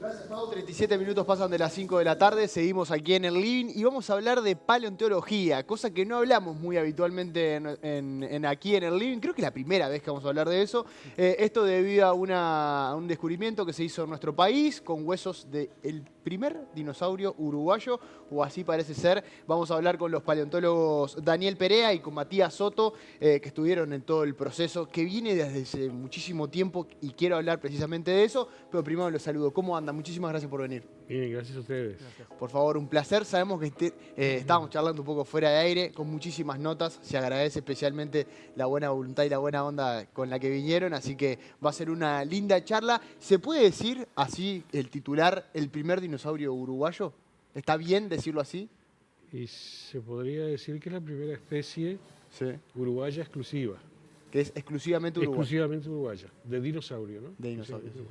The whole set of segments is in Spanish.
Gracias, Pau. 37 minutos pasan de las 5 de la tarde, seguimos aquí en el living y vamos a hablar de paleontología, cosa que no hablamos muy habitualmente aquí en el living. Creo que es la primera vez que vamos a hablar de eso. Esto debido a un descubrimiento que se hizo en nuestro país con huesos del primer dinosaurio uruguayo, o así parece ser. Vamos a hablar con los paleontólogos Daniel Perea y con Matías Soto, que estuvieron en todo el proceso, que viene desde hace muchísimo tiempo y quiero hablar precisamente de eso, pero primero los saludo. ¿Cómo andan? Muchísimas gracias por venir. Bien, gracias a ustedes. Por favor, un placer. Sabemos que estábamos charlando un poco fuera de aire, con muchísimas notas. Se agradece especialmente la buena voluntad y la buena onda con la que vinieron, así que va a ser una linda charla. ¿Se puede decir así el titular, el primer dinosaurio uruguayo? ¿Está bien decirlo así? Y se podría decir que es la primera especie Sí. uruguaya exclusiva. Que es exclusivamente uruguayo. Exclusivamente uruguaya, de dinosaurio, ¿no? De dinosaurios. Sí.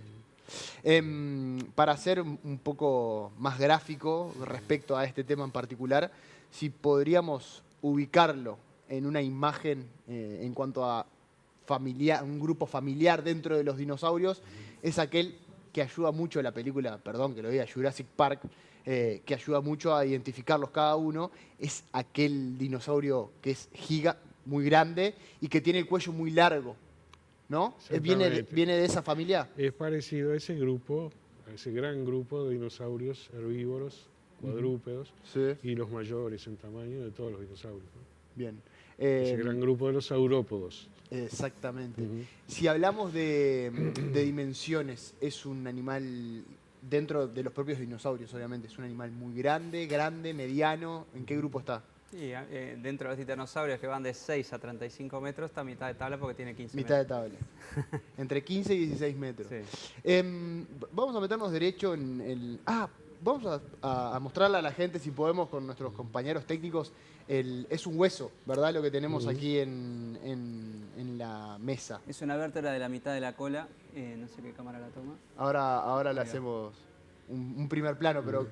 Para ser un poco más gráfico respecto a este tema en particular, si podríamos ubicarlo en una imagen en cuanto a un grupo familiar dentro de los dinosaurios, es aquel que ayuda mucho la película, perdón que lo diga, Jurassic Park, que ayuda mucho a identificarlos cada uno, es aquel dinosaurio que es muy grande y que tiene el cuello muy largo, ¿no? Exactamente. ¿Viene de esa familia? Es parecido a ese grupo, a ese gran grupo de dinosaurios herbívoros, cuadrúpedos, Sí. y los mayores en tamaño de todos los dinosaurios, ¿no? Bien. Ese gran grupo de los saurópodos. Exactamente. Ujú. Si hablamos de dimensiones, es un animal dentro de los propios dinosaurios, obviamente. Es un animal muy grande, mediano. ¿En qué grupo está? Sí, dentro de los titanosaurios que van de 6 a 35 metros está a mitad de tabla porque tiene 15 Mitad de metros. tabla. Entre 15 y 16 metros. Sí. Vamos a meternos derecho en el... Vamos a mostrarle a la gente, si podemos, con nuestros compañeros técnicos, es un hueso, ¿verdad? Lo que tenemos aquí en la mesa. Es una vértebra de la mitad de la cola, no sé qué cámara la toma. Ahora le Ahí va. hacemos un primer plano, pero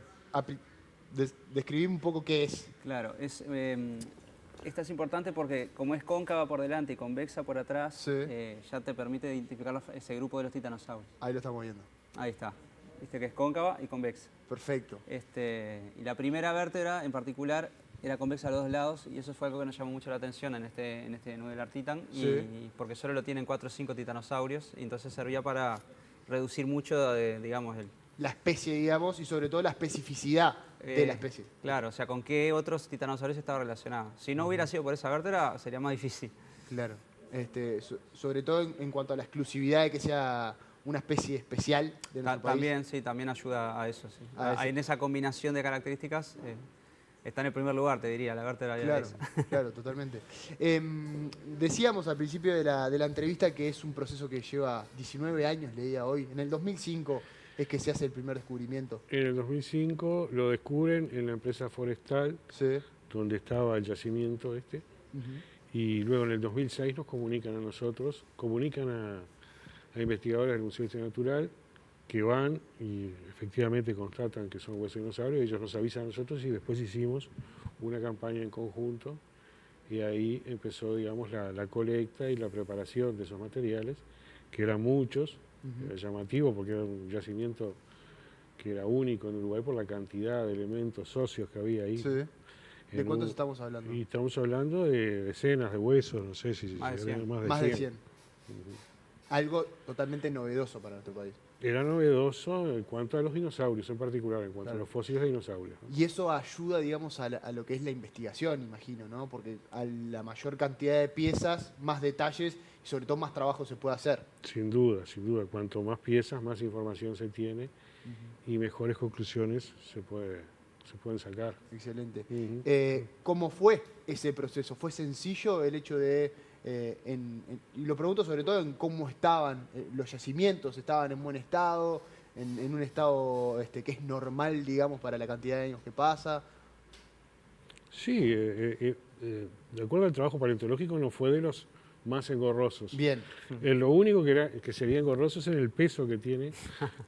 describí un poco qué es. Claro, esta es importante porque como es cóncava por delante y convexa por atrás, Sí. ya te permite identificar ese grupo de los titanosaurios. Ahí lo estamos viendo. Ahí está. Viste que es cóncava y convexa. Perfecto. Y la primera vértebra en particular era convexa a los dos lados y eso fue algo que nos llamó mucho la atención en este Novelar Titan, Sí. y porque solo lo tienen 4 o 5 titanosaurios y entonces servía para reducir mucho, digamos, La especie, digamos, y sobre todo la especificidad de la especie. claro, o sea, con qué otros titanosaurios estaba relacionado. Si no hubiera sido por esa vértebra sería más difícil. Claro. Sobre todo en cuanto a la exclusividad de que sea una especie especial de nuestro país. También, sí, también ayuda a eso, sí. A ese- En esa combinación de características está en el primer lugar, te diría, la vértebra Claro, esa. claro, totalmente. Decíamos al principio de la entrevista que es un proceso que lleva 19 años, leía hoy. En el 2005 es que se hace el primer descubrimiento. En el 2005 lo descubren en la empresa forestal, Sí. donde estaba el yacimiento este. Y luego en el 2006 nos comunican a nosotros, comunican a investigadores del Museo de Historia Natural que van y efectivamente constatan que son huesos de dinosaurios, ellos nos avisan a nosotros y después hicimos una campaña en conjunto y ahí empezó, digamos, la colecta y la preparación de esos materiales, que eran muchos, era llamativo porque era un yacimiento que era único en Uruguay por la cantidad de elementos socios que había ahí. Sí. ¿De En cuántos un- estamos hablando? Y estamos hablando de decenas de huesos, no sé si Más de eran 100. Más de 100. Algo totalmente novedoso para nuestro país. Era novedoso en cuanto a los dinosaurios en particular, en cuanto Claro. a los fósiles de dinosaurios, ¿no? Y eso ayuda, digamos, a lo que es la investigación, imagino, ¿no? Porque a la mayor cantidad de piezas, más detalles y sobre todo más trabajo se puede hacer. Sin duda, sin duda. Cuanto más piezas, más información se tiene y mejores conclusiones se pueden sacar. Excelente. Ujú. ¿Cómo fue ese proceso? ¿Fue sencillo el hecho de, y lo pregunto sobre todo en cómo estaban los yacimientos? ¿Estaban en buen estado? ¿En un estado que es normal, digamos, para la cantidad de años que pasa? Sí, de acuerdo al trabajo paleontológico no fue de los más engorrosos. Bien. Lo único que sería engorroso es el peso que tiene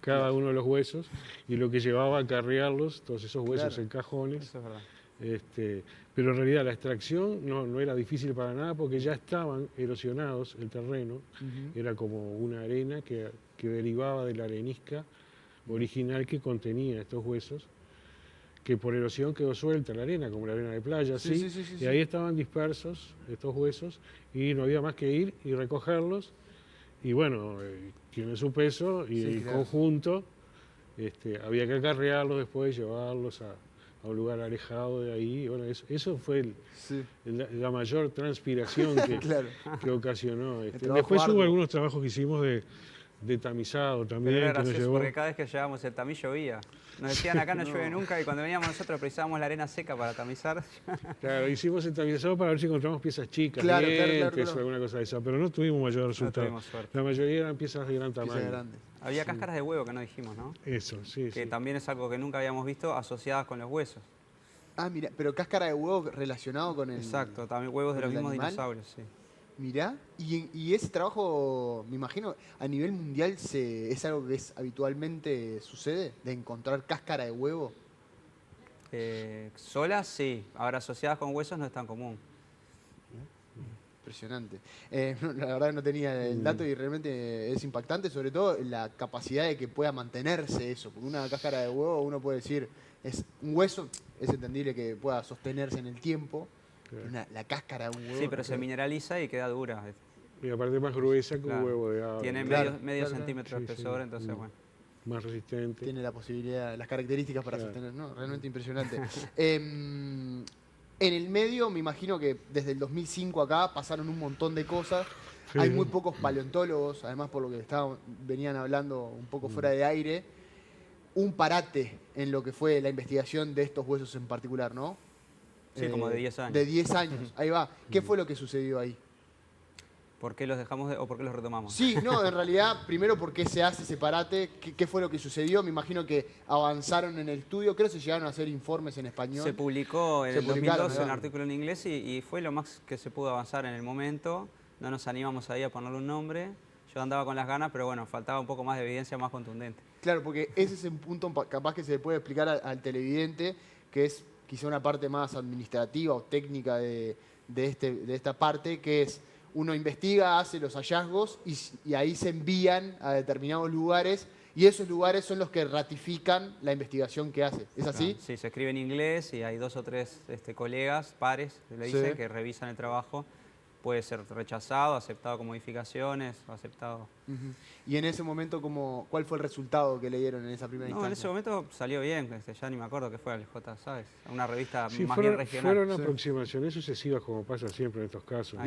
cada uno de los huesos y lo que llevaba a acarrearlos, todos esos huesos Claro. en cajones. Eso es verdad. Pero en realidad la extracción no era difícil para nada porque ya estaban erosionados el terreno, era como una arena que derivaba de la arenisca original que contenía estos huesos, que por erosión quedó suelta en la arena, como la arena de playa, así, y ahí estaban dispersos estos huesos, y no había más que ir y recogerlos, y bueno, tiene su peso, y en conjunto había que acarrearlos después, llevarlos a un lugar alejado de ahí, y bueno, eso fue la mayor transpiración que ocasionó. Después hubo algunos trabajos que hicimos de tamizado también. Pero era que nos gracioso llevó. porque cada vez que llevábamos el tamiz llovía. Nos decían acá no llueve nunca y cuando veníamos nosotros precisábamos la arena seca para tamizar. Claro, hicimos el tamizado para ver si encontramos piezas chicas, dientes o alguna cosa de esa, pero no tuvimos mayor resultado. No tuvimos suerte. La mayoría eran piezas de gran tamaño. Había cáscaras de huevo que no dijimos, ¿no? Eso, sí. Que también es algo que nunca habíamos visto asociadas con los huesos. Ah, mira, pero cáscara de huevo relacionado con el... Exacto, también huevos de los mismos animal. dinosaurios, sí. Mirá, y ese trabajo, me imagino, a nivel mundial es algo que habitualmente sucede, de encontrar cáscara de huevo. Solas, sí. Ahora, asociadas con huesos no es tan común. Impresionante. La verdad no tenía el dato y realmente es impactante, sobre todo la capacidad de que pueda mantenerse eso. Porque una cáscara de huevo, uno puede decir, es un hueso, es entendible que pueda sostenerse en el tiempo. La cáscara de un huevo. Sí, pero se mineraliza y queda dura. Y aparte más gruesa que un huevo de agua. Tiene medio centímetro de espesor, entonces bueno. Más resistente. Tiene la posibilidad, las características para sostener. No, realmente impresionante. En el medio, me imagino que desde el 2005 acá pasaron un montón de cosas. Sí. Hay muy pocos paleontólogos, además por lo que venían hablando un poco fuera de aire. Un parate en lo que fue la investigación de estos huesos en particular, ¿no? Sí, como de 10 años. De 10 años, ahí va. ¿Qué fue lo que sucedió ahí? ¿Por qué los dejamos o por qué los retomamos? Sí, no, en realidad, primero, ¿por qué se hace ese parate? ¿Qué fue lo que sucedió? Me imagino que avanzaron en el estudio, creo que se llegaron a hacer informes en español. Se publicó en el 2012 un artículo en inglés y fue lo más que se pudo avanzar en el momento. No nos animamos ahí a ponerle un nombre. Yo andaba con las ganas, pero bueno, faltaba un poco más de evidencia más contundente. Claro, porque ese es un punto capaz que se le puede explicar al televidente, que es quizá una parte más administrativa o técnica de esta parte, que es uno investiga, hace los hallazgos y ahí se envían a determinados lugares y esos lugares son los que ratifican la investigación que hace. ¿Es así? Sí, se escribe en inglés y hay 2 o 3 colegas, pares, le dicen, que revisan el trabajo. Puede ser rechazado, aceptado con modificaciones, o aceptado. Y en ese momento, ¿cuál fue el resultado que le dieron en esa primera instancia? En ese momento salió bien, ya ni me acuerdo qué fue el J, ¿sabes? Una revista más bien regional. Fueron aproximaciones sucesivas, como pasa siempre en estos casos.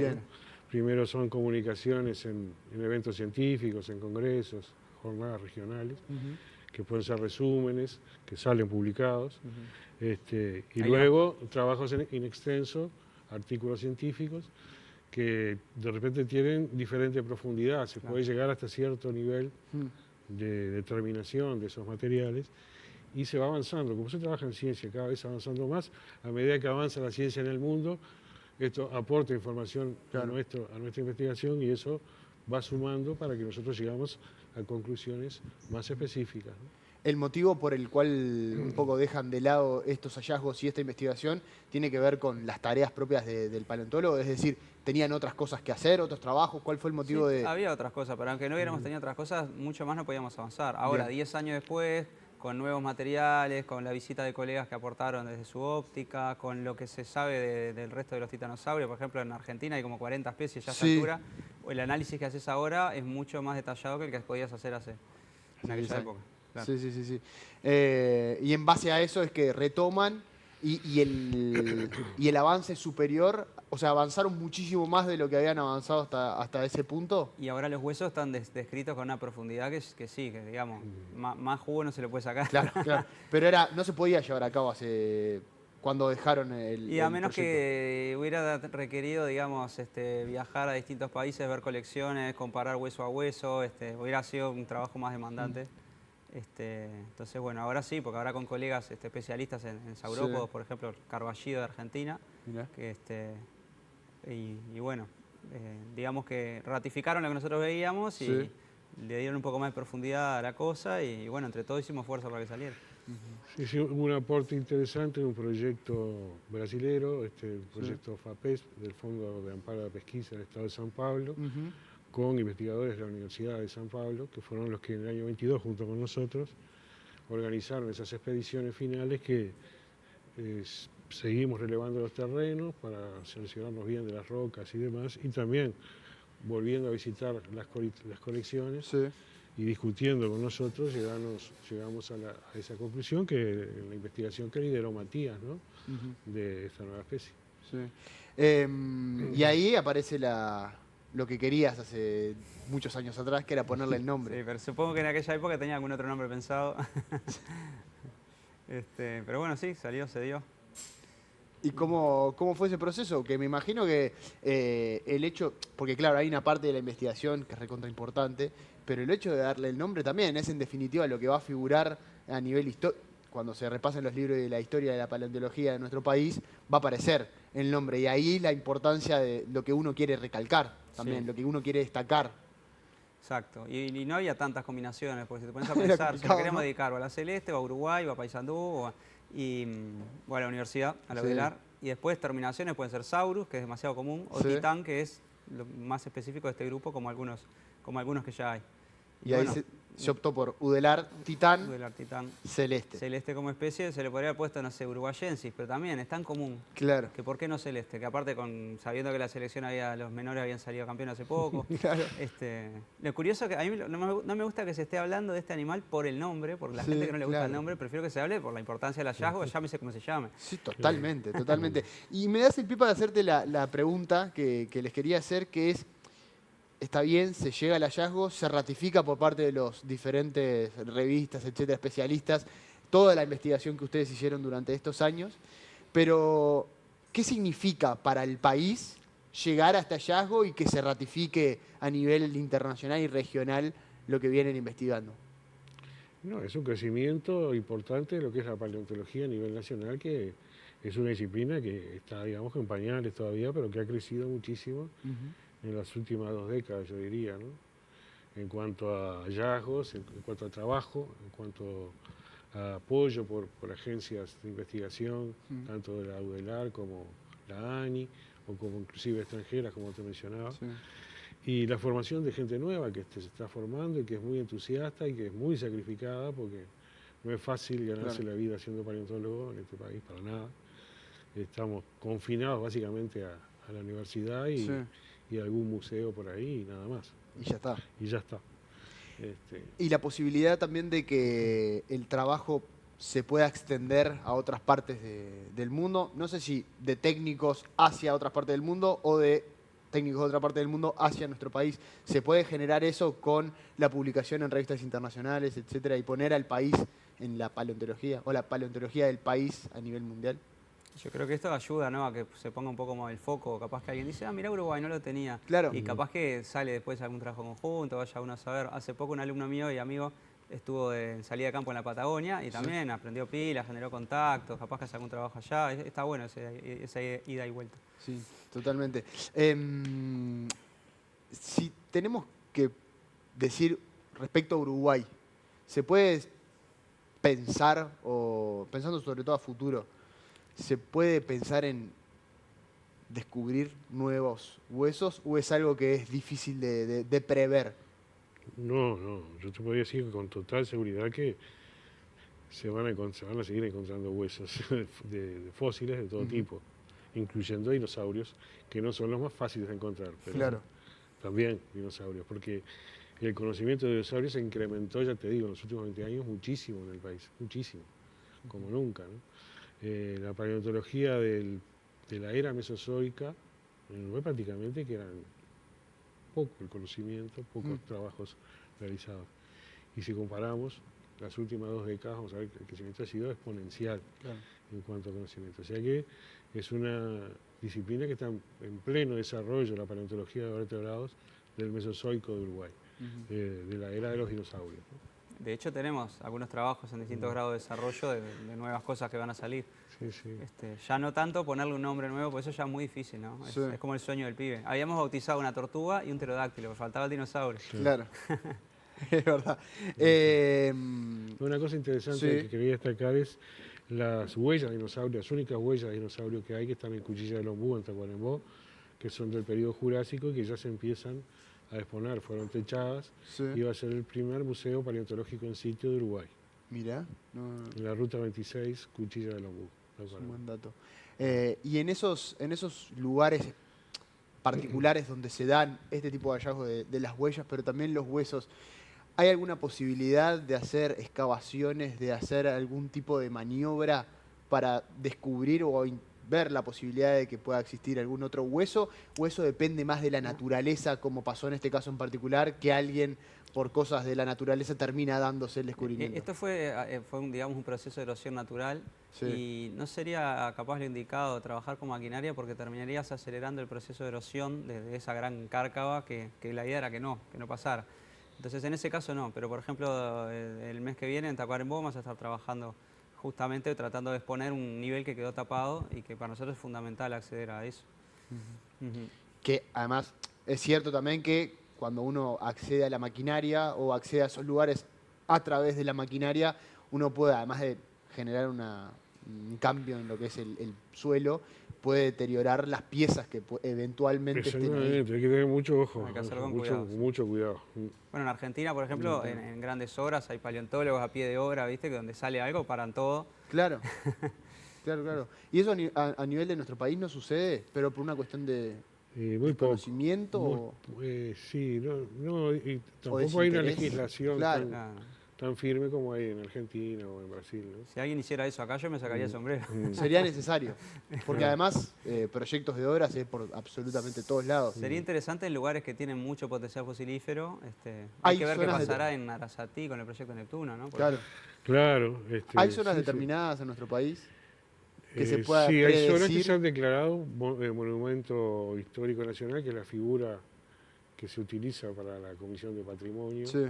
Primero son comunicaciones en eventos científicos, en congresos, jornadas regionales, que pueden ser resúmenes, que salen publicados. Y luego trabajos in extenso, artículos científicos, que de repente tienen diferente profundidad, se puede llegar hasta cierto nivel de determinación de esos materiales y se va avanzando. Como se trabaja en ciencia, cada vez avanzando más, a medida que avanza la ciencia en el mundo, esto aporta información a nuestra investigación y eso va sumando para que nosotros llegamos a conclusiones más específicas, ¿no? El motivo por el cual un poco dejan de lado estos hallazgos y esta investigación tiene que ver con las tareas propias del paleontólogo, es decir, ¿tenían otras cosas que hacer, otros trabajos? ¿Cuál fue el motivo de...? Había otras cosas, pero aunque no hubiéramos tenido otras cosas, mucho más no podíamos avanzar. Ahora, 10 años después, con nuevos materiales, con la visita de colegas que aportaron desde su óptica, con lo que se sabe del resto de los titanosaurios, por ejemplo, en Argentina hay como 40 especies ya a esta altura, el análisis que haces ahora es mucho más detallado que el que podías hacer en aquella época. Claro. Sí. Y en base a eso es que retoman y el avance superior, o sea, avanzaron muchísimo más de lo que habían avanzado hasta ese punto. Y ahora los huesos están descritos con una profundidad que sí, que digamos, más jugo no se le puede sacar. Claro. Pero no se podía llevar a cabo cuando dejaron el Y a menos proyecto. que hubiera requerido, digamos, viajar a distintos países, ver colecciones, comparar hueso a hueso, hubiera sido un trabajo más demandante. Entonces, bueno, ahora sí, porque ahora con colegas especialistas en saurópodos, por ejemplo, Carballido de Argentina, y bueno, digamos que ratificaron lo que nosotros veíamos y le dieron un poco más de profundidad a la cosa y bueno, entre todos hicimos fuerza para que saliera. Sí, hubo un aporte interesante en un proyecto brasilero, el proyecto FAPES, del Fondo de Amparo a la Pesquisa del Estado de San Pablo, con investigadores de la Universidad de San Pablo, que fueron los que en el año 22, junto con nosotros, organizaron esas expediciones finales que seguimos relevando los terrenos para seleccionarnos bien de las rocas y demás, y también volviendo a visitar las colecciones Sí. y discutiendo con nosotros, llegamos a esa conclusión que la investigación que lideró Matías, ¿no? De esta nueva especie. Sí. Y ahí aparece lo que querías hace muchos años atrás, que era ponerle el nombre. Sí, pero supongo que en aquella época tenía algún otro nombre pensado. Pero bueno, sí, salió, se dio. ¿Y cómo fue ese proceso? Que me imagino que el hecho, porque claro, hay una parte de la investigación que es recontra importante, pero el hecho de darle el nombre también es en definitiva lo que va a figurar a nivel histórico. Cuando se repasen los libros de la historia de la paleontología de nuestro país, va a aparecer el nombre. Y ahí la importancia de lo que uno quiere recalcar también, Sí. lo que uno quiere destacar. Exacto. Y no había tantas combinaciones, porque si te pones a Era pensar, si complicado, nos queríamos ¿no? dedicar o a la Celeste, o a Uruguay, o a Paysandú, o a la universidad, a la Sí. UDELAR. Y después terminaciones pueden ser Saurus, que es demasiado común, o Sí. Titán, que es lo más específico de este grupo, como algunos que ya hay. Y ahí bueno, se optó por Udelar, Titán, UDELAR, Titán. Celeste. Celeste como especie se le podría haber puesto, no sé, uruguayensis, pero también es tan común. Claro. Que por qué no celeste, que aparte sabiendo que la selección los menores habían salido campeones hace poco. Claro. Lo curioso es que a mí no me gusta que se esté hablando de este animal por el nombre, por la Sí, gente que no le gusta el claro. nombre, prefiero que se hable por la importancia del hallazgo, llámese como se llame. Sí, totalmente, totalmente. Y me das el pie para hacerte la pregunta que les quería hacer, que es, está bien, se llega al hallazgo, se ratifica por parte de los diferentes revistas, etcétera, especialistas, toda la investigación que ustedes hicieron durante estos años, pero ¿qué significa para el país llegar a este hallazgo y que se ratifique a nivel internacional y regional lo que vienen investigando? No, es un crecimiento importante de lo que es la paleontología a nivel nacional, que es una disciplina que está, digamos, en pañales todavía, pero que ha crecido muchísimo en las últimas 2 décadas, yo diría, ¿no? En cuanto a hallazgos, en cuanto a trabajo, en cuanto a apoyo por agencias de investigación, tanto de la UDELAR como la ANI, o como inclusive extranjeras, como te mencionaba. Sí. Y la formación de gente nueva que se está formando y que es muy entusiasta y que es muy sacrificada, porque no es fácil ganarse la vida siendo paleontólogo en este país, para nada. Estamos confinados básicamente a la universidad y algún museo por ahí y nada más. Y ya está. Y ya está. Y la posibilidad también de que el trabajo se pueda extender a otras partes del mundo, no sé si de técnicos hacia otras partes del mundo o de técnicos de otra parte del mundo hacia nuestro país. ¿Se puede generar eso con la publicación en revistas internacionales, etcétera, y poner al país en la paleontología o la paleontología del país a nivel mundial? Yo creo que esto ayuda, ¿no?, a que se ponga un poco como el foco. Capaz que alguien dice, mira, Uruguay no lo tenía. Claro. Y capaz que sale después algún trabajo conjunto, vaya uno a saber. Hace poco un alumno mío y amigo estuvo en salida de campo en la Patagonia y también aprendió pilas, generó contactos, capaz que hace algún trabajo allá. Está bueno esa ida y vuelta. Sí, totalmente. Si tenemos que decir respecto a Uruguay, ¿se puede pensar, o pensando sobre todo a futuro, se puede pensar en descubrir nuevos huesos o es algo que es difícil de prever? No, yo te podría decir con total seguridad que se van a seguir encontrando huesos de fósiles de todo tipo, incluyendo dinosaurios, que no son los más fáciles de encontrar, pero Claro. también dinosaurios, porque el conocimiento de dinosaurios se incrementó, ya te digo, en los últimos 20 años muchísimo en el país, muchísimo, como nunca, ¿no? La paleontología de la era mesozoica fue prácticamente que eran poco el conocimiento, pocos trabajos realizados. Y si comparamos las últimas 2 décadas, vamos a ver que el crecimiento ha sido exponencial en cuanto a conocimiento. O sea que es una disciplina que está en pleno desarrollo, la paleontología de vertebrados del Mesozoico de Uruguay, de la era de los dinosaurios, ¿no? De hecho, tenemos algunos trabajos en distintos grados de desarrollo de nuevas cosas que van a salir. Sí, sí. Ya no tanto ponerle un nombre nuevo, porque eso ya es muy difícil, ¿no? Es como el sueño del pibe. Habíamos bautizado una tortuga y un pterodáctilo, faltaba el dinosaurio. Claro. Es verdad. Una cosa interesante que quería destacar es las huellas de dinosaurio, las únicas huellas de dinosaurio que hay, que están en Cuchilla del Ombú, en Tacuarembó, que son del periodo Jurásico y que ya se empiezan a exponer, fueron techadas, y va a ser el primer museo paleontológico en sitio de Uruguay. Mirá, no, En la ruta 26, Cuchilla del Ombú. es un buen dato. Y en esos lugares particulares donde se dan este tipo de hallazgos de las huellas, pero también los huesos, ¿hay alguna posibilidad de hacer excavaciones, de hacer algún tipo de maniobra para descubrir o ver la posibilidad de que pueda existir algún otro hueso? ¿O eso depende más de la naturaleza, como pasó en este caso en particular, que alguien por cosas de la naturaleza termina dándose el descubrimiento? Esto fue digamos, un proceso de erosión natural. Sí. Y no sería capaz lo indicado trabajar con maquinaria porque terminarías acelerando el proceso de erosión de esa gran cárcava que la idea era que no pasara. Entonces en ese caso no, pero por ejemplo el mes que viene en Tacuarembó vamos a estar trabajando justamente tratando de exponer un nivel que quedó tapado y que para nosotros es fundamental acceder a eso. Ujú. Que además es cierto también que cuando uno accede a la maquinaria o accede a esos lugares a través de la maquinaria, uno puede, además de generar un cambio en lo que es el suelo, puede deteriorar las piezas que eventualmente estén ahí. Exactamente, hay que tener mucho ojo, Hay que hacerlo con cuidado, sí. mucho cuidado. Bueno, en Argentina, por ejemplo, en grandes obras hay paleontólogos a pie de obra, ¿viste? Que donde sale algo paran todo. Claro, claro. Y eso a nivel de nuestro país no sucede, pero por una cuestión de Muy poco. conocimiento. Sí, y tampoco hay una desinterés. legislación Claro. tan firme como hay en Argentina o en Brasil, ¿no? Si alguien hiciera eso acá, yo me sacaría el sombrero. Sería necesario, porque además proyectos de obras es por absolutamente todos lados. Sería interesante en lugares que tienen mucho potencial fosilífero. Hay Hay que ver qué zonas pasará en Arasatí con el proyecto Neptuno, ¿no? Claro. Claro. ¿Hay zonas sí, determinadas en nuestro país que se pueda sí, hay zonas que predecir? se han declarado monumento histórico nacional, que es la figura que se utiliza para la Comisión de Patrimonio. Sí.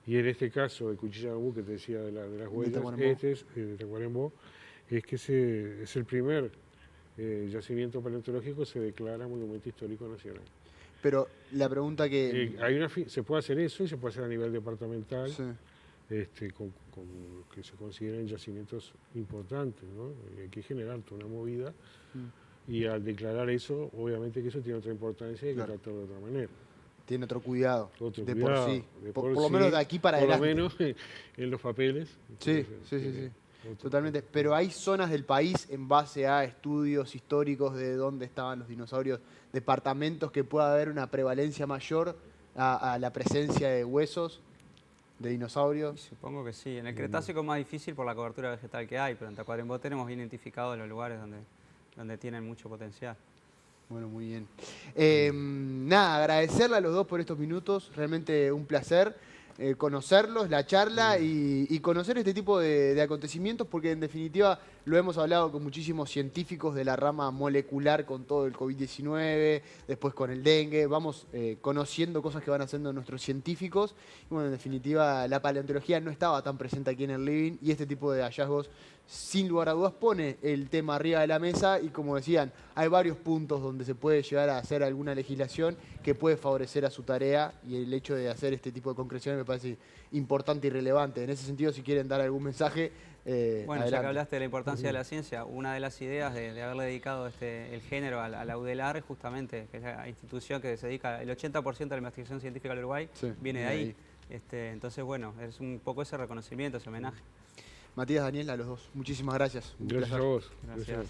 Y en este caso, de Cuchilla del Ombú, que te decía de las huellas, Tacuarembó. de Tacuarembó, es que es el primer yacimiento paleontológico que se declara monumento histórico nacional. Pero la pregunta que... Se puede hacer eso y se puede hacer a nivel departamental, Sí. con que se consideren yacimientos importantes, ¿no? Y hay que generar toda una movida. Y al declarar eso, obviamente que eso tiene otra importancia y hay que Claro. tratarlo de otra manera. Tiene otro cuidado, Otro de cuidado, por sí. de Por lo sí, menos de aquí para por adelante. lo menos en los papeles. Sí, Entonces, sí. otro- Totalmente. Pero hay zonas del país en base a estudios históricos de dónde estaban los dinosaurios, departamentos que pueda haber una prevalencia mayor a la presencia de huesos de dinosaurios. Supongo que sí. En el Cretácico es más difícil por la cobertura vegetal que hay, pero en Tacuarembó tenemos bien identificados los lugares donde tienen mucho potencial. Bueno, muy bien. Nada, agradecerle a los dos por estos minutos, realmente un placer conocerlos, la charla y conocer este tipo de acontecimientos, porque en definitiva lo hemos hablado con muchísimos científicos de la rama molecular con todo el COVID-19, después con el dengue, vamos conociendo cosas que van haciendo nuestros científicos. Y bueno, en definitiva la paleontología no estaba tan presente aquí en el living y este tipo de hallazgos sin lugar a dudas pone el tema arriba de la mesa y como decían, hay varios puntos donde se puede llegar a hacer alguna legislación que puede favorecer a su tarea y el hecho de hacer este tipo de concreciones me parece importante y relevante. En ese sentido, si quieren dar algún mensaje, Bueno, adelante. ya que hablaste de la importancia de la ciencia, una de las ideas de haberle dedicado el género a la UDELAR es justamente, que es la institución que se dedica, el 80% de la investigación científica del Uruguay Sí, viene de ahí. Entonces, bueno, es un poco ese reconocimiento, ese homenaje. Matías, Daniel, a los dos, muchísimas gracias. Un Gracias placer. a vos. Gracias.